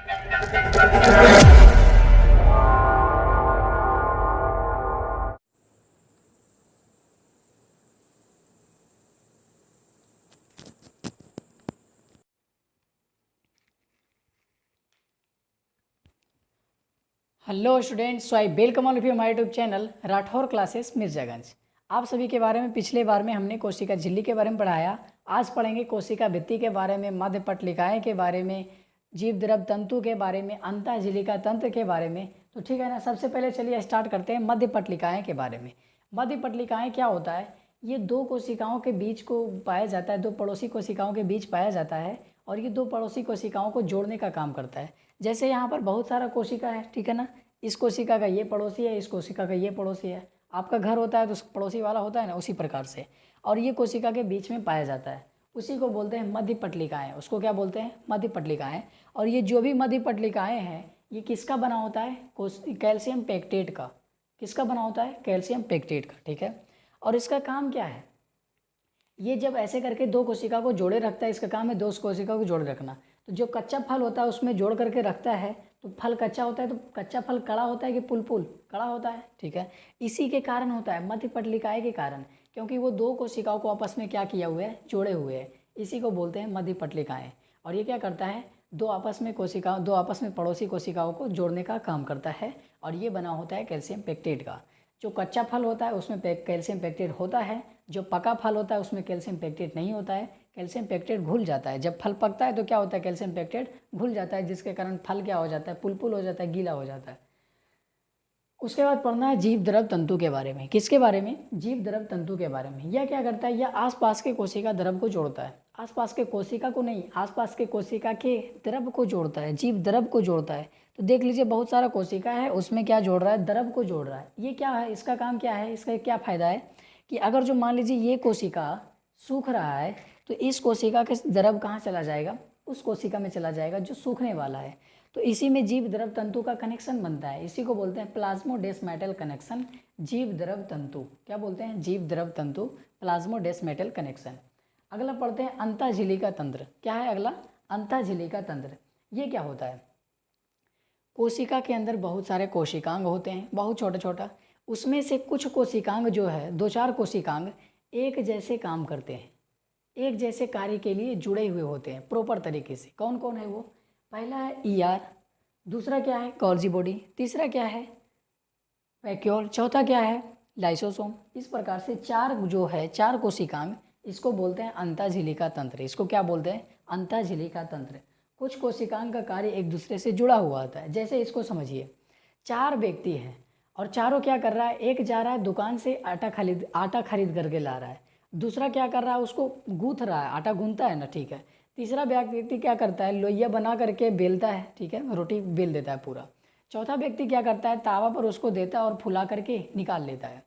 Hello students, so I welcome all of you my YouTube channel Rathore classes Mirzaganj. आप सभी के बारे में पिछले बार में हमने कोशिका झिल्ली के बारे में पढ़ाया। आज पढ़ेंगे कोशिका भित्ति के बारे में, मध्य पटलिकाएँ के बारे में, जीव द्रव तंतु के बारे में, अंतःझिलिका तंत्र के बारे में। तो ठीक है ना, सबसे पहले चलिए स्टार्ट करते हैं मध्य पटलिकाएँ के बारे में। मध्य पटलिकाएँ क्या होता है? ये दो कोशिकाओं के बीच को पाया जाता है, दो पड़ोसी कोशिकाओं के बीच पाया जाता है और ये दो पड़ोसी कोशिकाओं को जोड़ने का काम करता है। जैसे यहाँ पर बहुत सारा कोशिका है, ठीक है ना, इस कोशिका का ये पड़ोसी है, इस कोशिका का ये पड़ोसी है। आपका घर होता है तो पड़ोसी वाला होता है ना, उसी प्रकार से। और ये कोशिका के बीच में पाया जाता है, उसी को बोलते हैं मध्य पटलिकाएँ। उसको क्या बोलते हैं? मध्य पटलिकाएँ। और ये जो भी मध्य पटलिकाएँ हैं, ये किसका बना होता है? कैल्शियम पेक्टेट का। किसका बना होता है? कैल्शियम पेक्टेट का, ठीक है। और इसका काम क्या है? ये जब ऐसे करके दो कोशिका को जोड़े रखता है, इसका काम है दो कोशिका को जोड़े रखना। तो जो कच्चा फल होता है उसमें जोड़ करके रखता है, तो फल कच्चा होता है, तो कच्चा फल कड़ा होता है कि पुल कड़ा होता है, ठीक है। इसी के कारण होता है, मध्य पटलिकाएँ के कारण, क्योंकि वो दो कोशिकाओं को आपस में क्या किया हुआ है? जोड़े हुए हैं। इसी को बोलते हैं मध्य पटलिकाएँ। और ये क्या करता है? दो आपस में पड़ोसी कोशिकाओं को जोड़ने का काम करता है। और ये बना होता है कैल्शियम पेक्टेट का। जो कच्चा फल होता है उसमें कैल्शियम पेक्टेट होता है, जो पका फल होता है उसमें कैल्शियम पेक्टेट नहीं होता है। कैल्शियम पेक्टेट घुल जाता है, जब फल पकता है तो क्या होता है? कैल्शियम पेक्टेट घुल जाता है, जिसके कारण फल क्या हो जाता है? पुल हो जाता है, गीला हो जाता है। उसके बाद पढ़ना है जीव द्रव तंतु के बारे में। किसके बारे में? जीव द्रव तंतु के बारे में। यह क्या करता है? यह आसपास के कोशिका द्रव को जोड़ता है। आसपास के कोशिका को नहीं, आसपास के कोशिका के द्रव को जोड़ता है, जीव द्रव को जोड़ता है। तो देख लीजिए, बहुत सारा कोशिका है, उसमें क्या जोड़ रहा है? द्रव को जोड़ रहा है। ये क्या है? इसका काम क्या है? इसका क्या फ़ायदा है कि अगर जो मान लीजिए ये कोशिका सूख रहा है, तो इस कोशिका के द्रव कहाँ चला जाएगा? उस कोशिका में चला जाएगा जो सूखने वाला है। तो इसी में जीव द्रव तंतु का कनेक्शन बनता है। इसी को बोलते हैं प्लाज्मोडेस्माटल कनेक्शन। जीव द्रव तंतु क्या बोलते हैं? जीव द्रव तंतु, प्लाज्मोडेस्माटल कनेक्शन। अगला पढ़ते हैं अंतःझिलिका तंत्र। क्या है अगला? अंतःझिलिका तंत्र। ये क्या होता है? कोशिका के अंदर बहुत सारे कोशिकांग होते हैं, बहुत छोटा छोटा। उसमें से कुछ कोशिकांग जो है, दो चार कोशिकांग एक जैसे काम करते हैं, एक जैसे कार्य के लिए जुड़े हुए होते हैं प्रॉपर तरीके से। कौन कौन है वो? पहला है ईआर, दूसरा क्या है? गोल्जी बॉडी, तीसरा क्या है? वैक्यूल, चौथा क्या है? लाइसोसोम। इस प्रकार से चार जो है, चार कोशिकांग, इसको बोलते हैं अंतःझिलिका तंत्र। इसको क्या बोलते हैं? अंतःझिलिका तंत्र। कुछ कोशिकांग का कार्य एक दूसरे से जुड़ा हुआ होता है। जैसे इसको समझिए, चार व्यक्ति हैं और चारों क्या कर रहा है? एक जा रहा है दुकान से आटा खरीद करके ला रहा है, दूसरा क्या कर रहा है? उसको गूंथ रहा है, आटा गूंथता है ना, ठीक है। तीसरा व्यक्ति क्या करता है? लोइया बना करके बेलता है, ठीक है, रोटी बेल देता है पूरा। चौथा व्यक्ति क्या करता है? तावा पर उसको देता है और फुला करके निकाल लेता है।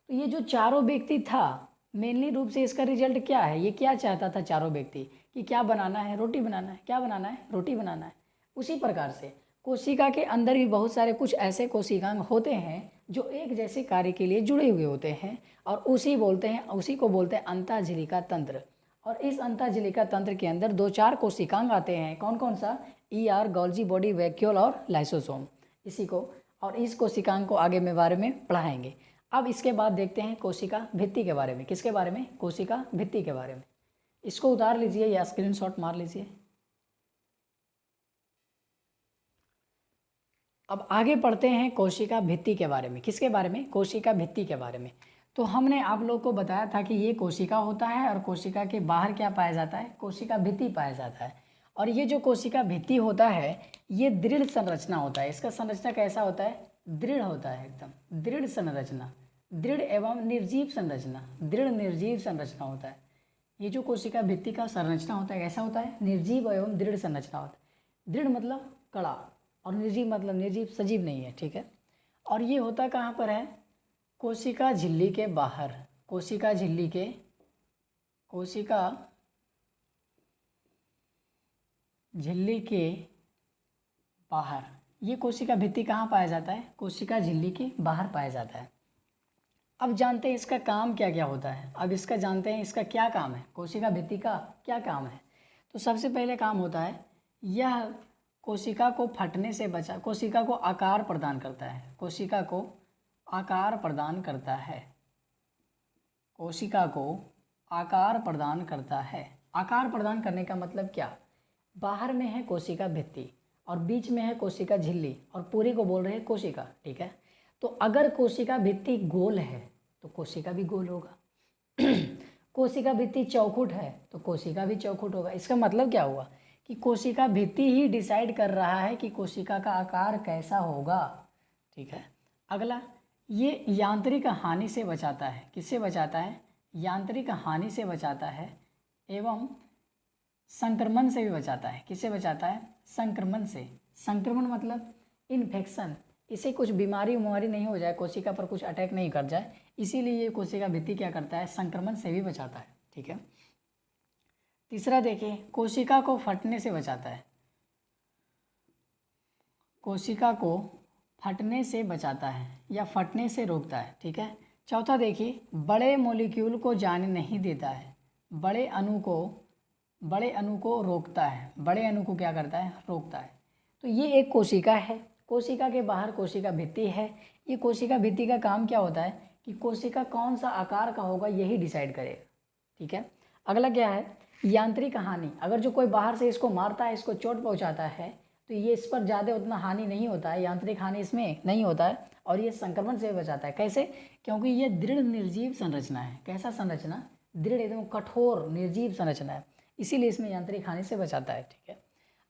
तो ये जो चारों व्यक्ति था, मेनली रूप से इसका रिजल्ट क्या है? ये क्या चाहता था चारों व्यक्ति कि क्या बनाना है? रोटी बनाना है। क्या बनाना है? रोटी बनाना है। उसी प्रकार से कोशिका के अंदर भी बहुत सारे कुछ ऐसे कोशिकांग होते हैं जो एक जैसे कार्य के लिए जुड़े हुए होते हैं, और उसी को बोलते हैं अंतःझिलिका तंत्र। और इस अंतःझिलिका तंत्र के अंदर दो चार कोशिकांग आते हैं। कौन कौन सा? ईआर, गोल्जी बॉडी, वैक्यूल और लाइसोसोम। इसी को और इस कोशिकांग को आगे में बारे में पढ़ाएंगे। अब इसके बाद देखते हैं कोशिका भित्ति के बारे में। किसके बारे में? कोशिका भित्ति के बारे में। इसको उतार लीजिए या स्क्रीनशॉट मार लीजिए। अब आगे पढ़ते हैं कोशिका भित्ति के बारे में। किसके बारे में? कोशिका भित्ति के बारे में। तो हमने आप लोग को बताया था कि ये कोशिका होता है और कोशिका के बाहर क्या पाया जाता है? कोशिका भित्ति पाया जाता है। और ये जो कोशिका भित्ति होता है, ये दृढ़ संरचना होता है। इसका संरचना कैसा होता है? दृढ़ होता है, एकदम दृढ़ संरचना, दृढ़ एवं निर्जीव संरचना, दृढ़ निर्जीव संरचना होता है। ये जो कोशिका भित्ति का संरचना होता है, कैसा होता है? निर्जीव एवं दृढ़ संरचना होता है। दृढ़ मतलब कड़ा, और निर्जीव मतलब निर्जीव, सजीव नहीं है, ठीक है। और ये होता कहाँ पर है? कोशिका झिल्ली के बाहर। कोशिका झिल्ली के बाहर। ये कोशिका भित्ति कहाँ पाया जाता है? कोशिका झिल्ली के बाहर पाया जाता है। अब जानते हैं इसका काम क्या क्या होता है। अब इसका जानते हैं इसका क्या काम है, कोशिका भित्ति का क्या काम है। तो सबसे पहले काम होता है, यह कोशिका को फटने से बचा, कोशिका को आकार प्रदान करता है, कोशिका को आकार प्रदान करता है, कोशिका को आकार प्रदान करता है। आकार प्रदान करने का मतलब क्या? बाहर में है कोशिका भित्ति और बीच में है कोशिका झिल्ली और पूरी को बोल रहे हैं कोशिका, ठीक है। तो अगर कोशिका भित्ति गोल है तो कोशिका भी गोल होगा कोशिका भित्ति चौखुट है तो कोशिका भी चौखुट होगा। इसका मतलब क्या हुआ कि कोशिका भित्ति ही डिसाइड कर रहा है कि कोशिका का आकार कैसा होगा, ठीक है। अगला, ये यांत्रिक हानि से बचाता है। किससे बचाता है? यांत्रिक हानि से बचाता है एवं संक्रमण से भी बचाता है। किससे बचाता है? संक्रमण से। संक्रमण मतलब इन्फेक्शन, इसे कुछ बीमारी नहीं हो जाए, कोशिका पर कुछ अटैक नहीं कर जाए, इसीलिए ये कोशिका भित्ति क्या करता है? संक्रमण से भी बचाता है, ठीक है। तीसरा देखिए, कोशिका को फटने से बचाता है, कोशिका को फटने से बचाता है या फटने से रोकता है, ठीक है। चौथा देखिए, बड़े मॉलिक्यूल को जाने नहीं देता है, बड़े अणु को रोकता है, बड़े अणु को क्या करता है? रोकता है। तो ये एक कोशिका है, कोशिका के बाहर कोशिका भित्ति है। ये कोशिका भित्ति का काम क्या होता है कि कोशिका कौन सा आकार का होगा यही डिसाइड करेगा, ठीक है। अगला क्या है? यांत्रिक हानि। अगर जो कोई बाहर से इसको मारता है, इसको चोट पहुंचाता है, तो ये इस पर ज़्यादा उतना हानि नहीं होता है, यांत्रिक हानि इसमें नहीं होता है और ये संक्रमण से बचाता है। कैसे? क्योंकि ये दृढ़ निर्जीव संरचना है। कैसा संरचना? दृढ़, एकदम कठोर निर्जीव संरचना है, इसीलिए इसमें यांत्रिक हानि से बचाता है, ठीक है।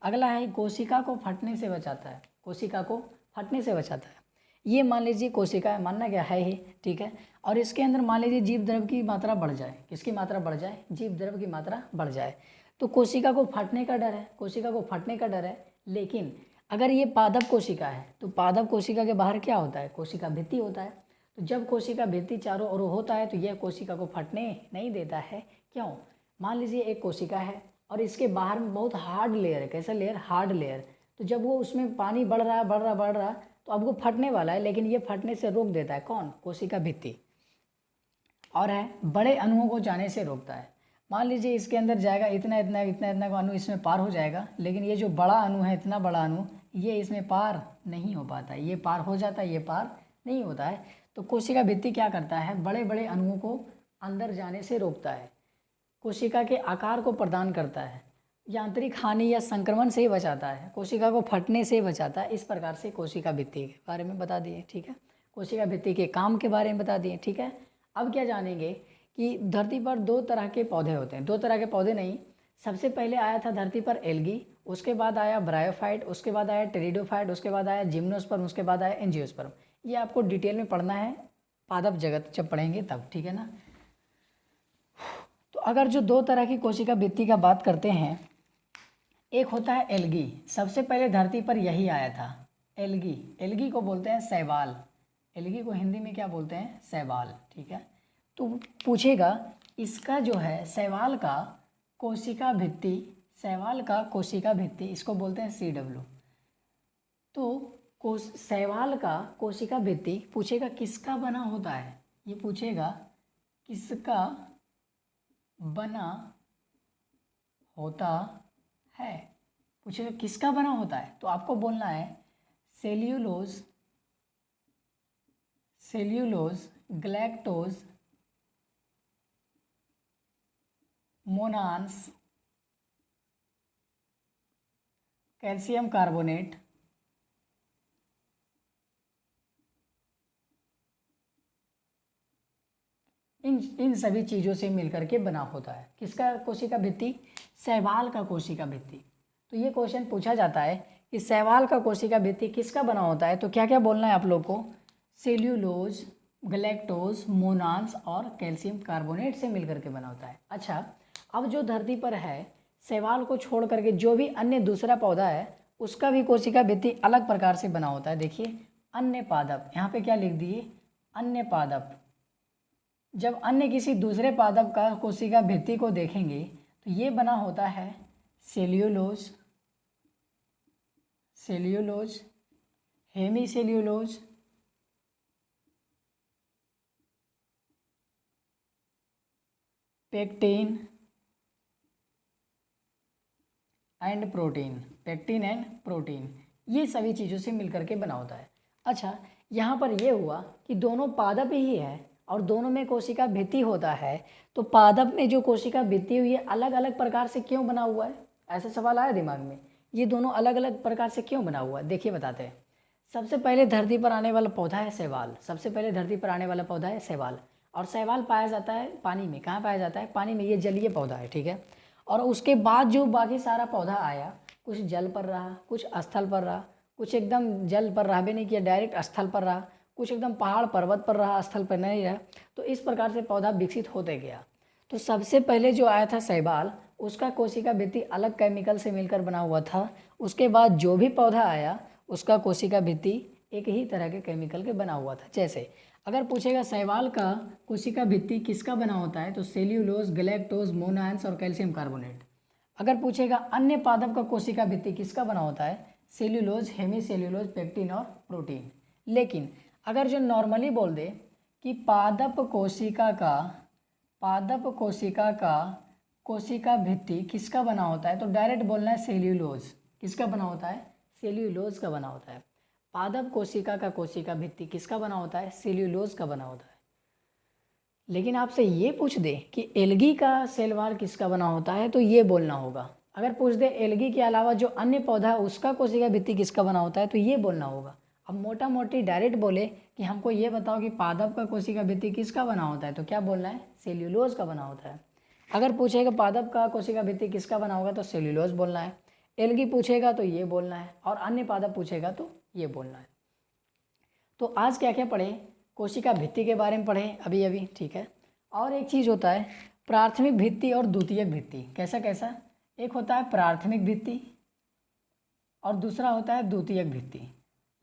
अगला है, कोशिका को फटने से बचाता है, कोशिका को फटने से बचाता है। ये मान लीजिए कोशिका है, मानना क्या है ही, ठीक है। और इसके अंदर मान लीजिए जीव द्रव की मात्रा बढ़ जाए। किसकी मात्रा बढ़ जाए? जीव द्रव की मात्रा बढ़ जाए, तो कोशिका को फटने का डर है, कोशिका को फटने का डर है। लेकिन अगर ये पादप कोशिका है तो पादप कोशिका के बाहर क्या होता है? कोशिका भित्ति होता है। तो जब कोशिका भित्ति चारों ओर होता है तो यह कोशिका को फटने नहीं देता है। क्यों? मान लीजिए एक कोशिका है और इसके बाहर में बहुत हार्ड लेयर है। कैसा लेयर? Hard layer. तो जब वो उसमें पानी बढ़ रहा तो अब वो फटने वाला है, लेकिन ये फटने से रोक देता है। कौन? कोशिका भित्ति। और है, बड़े अणुओं को जाने से रोकता है। मान लीजिए इसके अंदर जाएगा, इतना का अणु इसमें पार हो जाएगा, लेकिन ये जो बड़ा अणु है, इतना बड़ा अणु, ये इसमें पार नहीं हो पाता। ये पार हो जाता है, ये पार नहीं होता है। तो कोशिका भित्ति क्या करता है? बड़े बड़े अणुओं को अंदर जाने से रोकता है, कोशिका के आकार को प्रदान करता है, यांत्रिक हानि या संक्रमण से ही बचाता है, कोशिका को फटने से बचाता है। इस प्रकार से कोशिका भित्ति के बारे में बता दिए, ठीक है। कोशिका भित्ति के काम के बारे में बता दिए, ठीक है। अब क्या जानेंगे कि धरती पर दो तरह के पौधे होते हैं। दो तरह के पौधे नहीं, सबसे पहले आया था धरती पर एल्गी, उसके बाद आया ब्रायोफाइट, उसके बाद आया टेरिडोफाइट, उसके बाद आया जिम्नोस्पर्म, उसके बाद आया एंजियोस्पर्म। ये आपको डिटेल में पढ़ना है, पादप जगत जब पढ़ेंगे तब, ठीक है ना। तो अगर जो दो तरह की कोशिका भित्ति का बात करते हैं, एक होता है एल्गी। सबसे पहले धरती पर यही आया था, एल्गी। एल्गी को बोलते हैं शैवाल, एल्गी को हिंदी में क्या बोलते हैं? शैवाल, ठीक है। तो पूछेगा इसका जो है शैवाल का कोशिका भित्ति, शैवाल का कोशिका भित्ति, इसको बोलते हैं CW। तो शैवाल का कोशिका भित्ति पूछेगा किसका बना होता है? ये पूछेगा किसका बना होता है, पूछेगा किसका बना होता है, तो आपको बोलना है सेल्यूलोज, ग्लैक्टोज, मोनान्स, कैल्शियम कार्बोनेट, इन सभी चीज़ों से मिलकर के बना होता है। किसका कोशिका भित्ति? शैवाल का कोशिका भित्ति। तो ये क्वेश्चन पूछा जाता है कि शैवाल का कोशिका भित्ति किसका बना होता है, तो क्या क्या बोलना है आप लोग को? सेल्यूलोज, ग्लैक्टोज, मोनान्स और कैल्शियम कार्बोनेट से मिलकर के बना होता है। अच्छा, अब जो धरती पर है, शैवाल को छोड़ करके जो भी अन्य दूसरा पौधा है, उसका भी कोशिका भित्ति अलग प्रकार से बना होता है। देखिए, अन्य पादप, यहाँ पे क्या लिख दिए? अन्य पादप। जब अन्य किसी दूसरे पादप का कोशिका भित्ति को देखेंगे तो ये बना होता है cellulose, hemicellulose, pectin, and protein, pectin and protein, ये सभी चीज़ों से मिलकर के बना होता है। अच्छा, यहाँ पर ये हुआ कि दोनों पादप ही है और दोनों में कोशिका भित्ति होता है, तो पादप में जो कोशिका भित्ति हुई है अलग अलग प्रकार से क्यों बना हुआ है? ऐसा सवाल आया दिमाग में, ये दोनों अलग अलग प्रकार से क्यों बना हुआ है? देखिए बताते हैं। सबसे पहले धरती पर आने वाला पौधा है शैवाल, सबसे पहले धरती पर आने वाला पौधा है शैवाल, और शैवाल पाया जाता है पानी में। कहाँ पाया जाता है? पानी में, ये जलीय पौधा है, ठीक है। और उसके बाद जो बाकी सारा पौधा आया, कुछ जल पर रहा, कुछ स्थल पर रहा, कुछ एकदम जल पर रह भी नहीं किया, डायरेक्ट स्थल पर रहा, कुछ एकदम पहाड़ पर्वत पर रहा, स्थल पर नहीं रहा। तो इस प्रकार से पौधा विकसित होते गया। तो सबसे पहले जो आया था शैवाल, उसका कोशिका भित्ति अलग केमिकल से मिलकर बना हुआ था। उसके बाद जो भी पौधा आया उसका कोशिका भित्ति एक ही तरह के केमिकल के बना हुआ था। जैसे अगर पूछेगा शैवाल का कोशिका भित्ति किसका बना होता है, तो सेल्यूलोज, गैलेक्टोज, मोनोआयंस और कैल्शियम कार्बोनेट। अगर पूछेगा अन्य पादप का कोशिका भित्ति किसका बना होता है, सेल्यूलोज, हेमीसेल्यूलोज, पेक्टिन और प्रोटीन। लेकिन अगर जो नॉर्मली बोल दे कि पादप कोशिका का कोशिका भित्ति किसका बना होता है, तो डायरेक्ट बोलना है सेल्यूलोज। किसका बना होता है? सेल्यूलोज का बना होता है। पादप कोशिका का कोशिका भित्ति किसका बना होता है? सेल्यूलोज का बना होता है। लेकिन आपसे ये पूछ दे कि एल्गी का सेल वॉल किसका बना होता है, तो ये बोलना होगा। अगर पूछ दे एल्गी के अलावा जो अन्य पौधा है उसका कोशिका भित्ति किसका बना होता है, तो ये बोलना होगा। अब मोटा मोटी डायरेक्ट बोले कि हमको ये बताओ कि पादप का कोशिका भित्ति किसका बना होता है, तो क्या बोलना है? सेल्यूलोज का बना होता है। अगर पूछेगा पादप का कोशिका भित्ति किसका बना होगा, तो सेल्यूलोज बोलना है। एल्गी पूछेगा तो ये बोलना है, और अन्य पादप पूछेगा तो ये बोलना है। तो आज क्या क्या पढ़े? कोशिका भित्ति के बारे में पढ़े अभी, ठीक है। और एक चीज़ होता है प्राथमिक भित्ति और द्वितीयक भित्ति। कैसा कैसा? एक होता है प्राथमिक भित्ति और दूसरा होता है द्वितीयक भित्ति।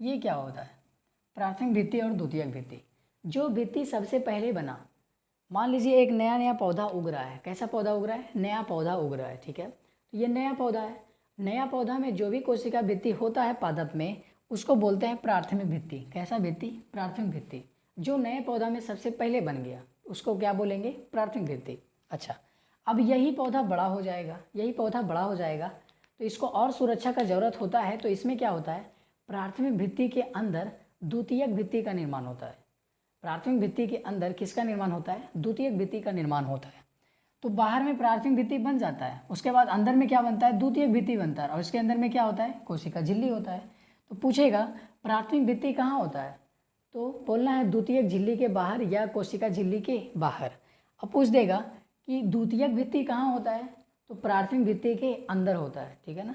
ये क्या होता है? प्राथमिक भित्ति और द्वितीयक भित्ति। जो भित्ति सबसे पहले बना, मान लीजिए एक नया पौधा उग रहा है। कैसा पौधा उग रहा है? नया पौधा उग रहा है, ठीक है। तो ये नया पौधा है, नया पौधा में जो भी कोशिका भित्ति होता है पादप में, उसको बोलते हैं प्राथमिक भित्ति। कैसा भित्ति? प्राथमिक भित्ति। जो नए पौधा में सबसे पहले बन गया उसको क्या बोलेंगे? प्राथमिक भित्ति। अच्छा, अब यही पौधा बड़ा हो जाएगा, तो इसको और सुरक्षा का ज़रूरत होता है। तो इसमें क्या होता है? प्राथमिक भित्ति के अंदर द्वितीयक भित्ति का निर्माण होता है। प्राथमिक भित्ति के अंदर किसका निर्माण होता है? द्वितीयक भित्ति का निर्माण होता है। तो बाहर में प्राथमिक भित्ति बन जाता है, उसके बाद अंदर में क्या बनता है? द्वितीयक भित्ति बनता है, और इसके अंदर में क्या होता है? कोशिका झिल्ली होता है। तो पूछेगा प्राथमिक भित्ति कहाँ होता है, तो बोलना है द्वितीयक झिल्ली के बाहर या कोशिका झिल्ली के बाहर। अब पूछ देगा कि द्वितीयक भित्ति कहाँ होता है, तो प्राथमिक भित्ति के अंदर होता है, ठीक है ना।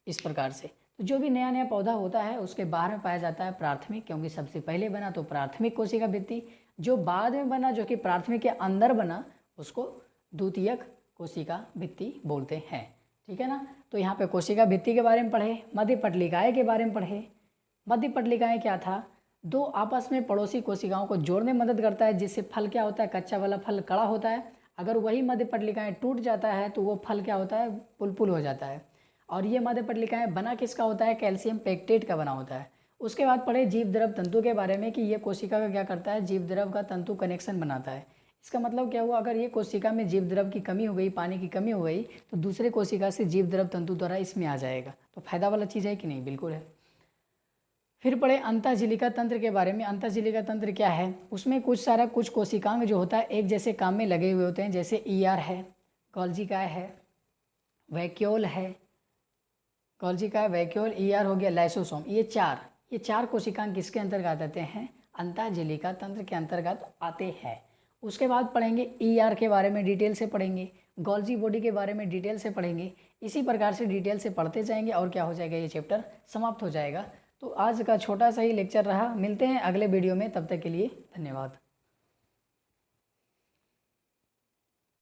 इस प्रकार से तो जो भी नया पौधा होता है उसके बाहर में पाया जाता है प्राथमिक, क्योंकि सबसे पहले बना तो प्राथमिक कोशिका भित्ति। जो बाद में बना, जो कि प्राथमिक के अंदर बना, उसको द्वितीयक कोशिका भित्ति बोलते हैं, ठीक है ना। तो यहाँ पे कोशिका भित्ति के बारे में पढ़े, मध्य पटलिकाएँ के बारे में पढ़े। मध्य पटलिकाएँ क्या था? दो आपस में पड़ोसी कोशिकाओं को जोड़ने में मदद करता है, जिससे फल क्या होता है? कच्चा वाला फल कड़ा होता है। अगर वही मध्य पटलिकाएँ टूट जाता है तो वो फल क्या होता है? पुलपुल हो जाता है। और ये मध्य पटलिकाएँ बना किसका होता है? कैल्शियम पेक्टेट का बना होता है। उसके बाद पढ़े जीव द्रव तंतु के बारे में कि ये कोशिका का क्या करता है? जीव द्रव का तंतु कनेक्शन बनाता है। इसका मतलब क्या हुआ? अगर ये कोशिका में जीव द्रव की कमी हो गई, पानी की कमी हो गई, तो दूसरे कोशिका से जीव द्रव तंतु द्वारा इसमें आ जाएगा। तो फायदा वाला चीज़ है कि नहीं? बिल्कुल है। फिर पढ़े अंतःझिलिका तंत्र के बारे में। अंतःझिलिका तंत्र क्या है? उसमें कुछ कोशिकांग जो होता है एक जैसे काम में लगे हुए होते हैं, जैसे ईआर है, गोल्जिका है, वैक्यूल है, गोल्जिका, वैक्यूल, ईआर हो गया, लाइसोसोम। ये चार कोशिकांग किसके अंतर्गत आते हैं? अंतःझिलिका तंत्र के अंतर्गत आते हैं। उसके बाद पढ़ेंगे ईआर के बारे में डिटेल से पढ़ेंगे, गोल्जी बॉडी के बारे में डिटेल से पढ़ेंगे। इसी प्रकार से डिटेल से पढ़ते जाएंगे और क्या हो जाएगा? ये चैप्टर समाप्त हो जाएगा। तो आज का छोटा सा ही लेक्चर रहा। मिलते हैं अगले वीडियो में, तब तक के लिए धन्यवाद।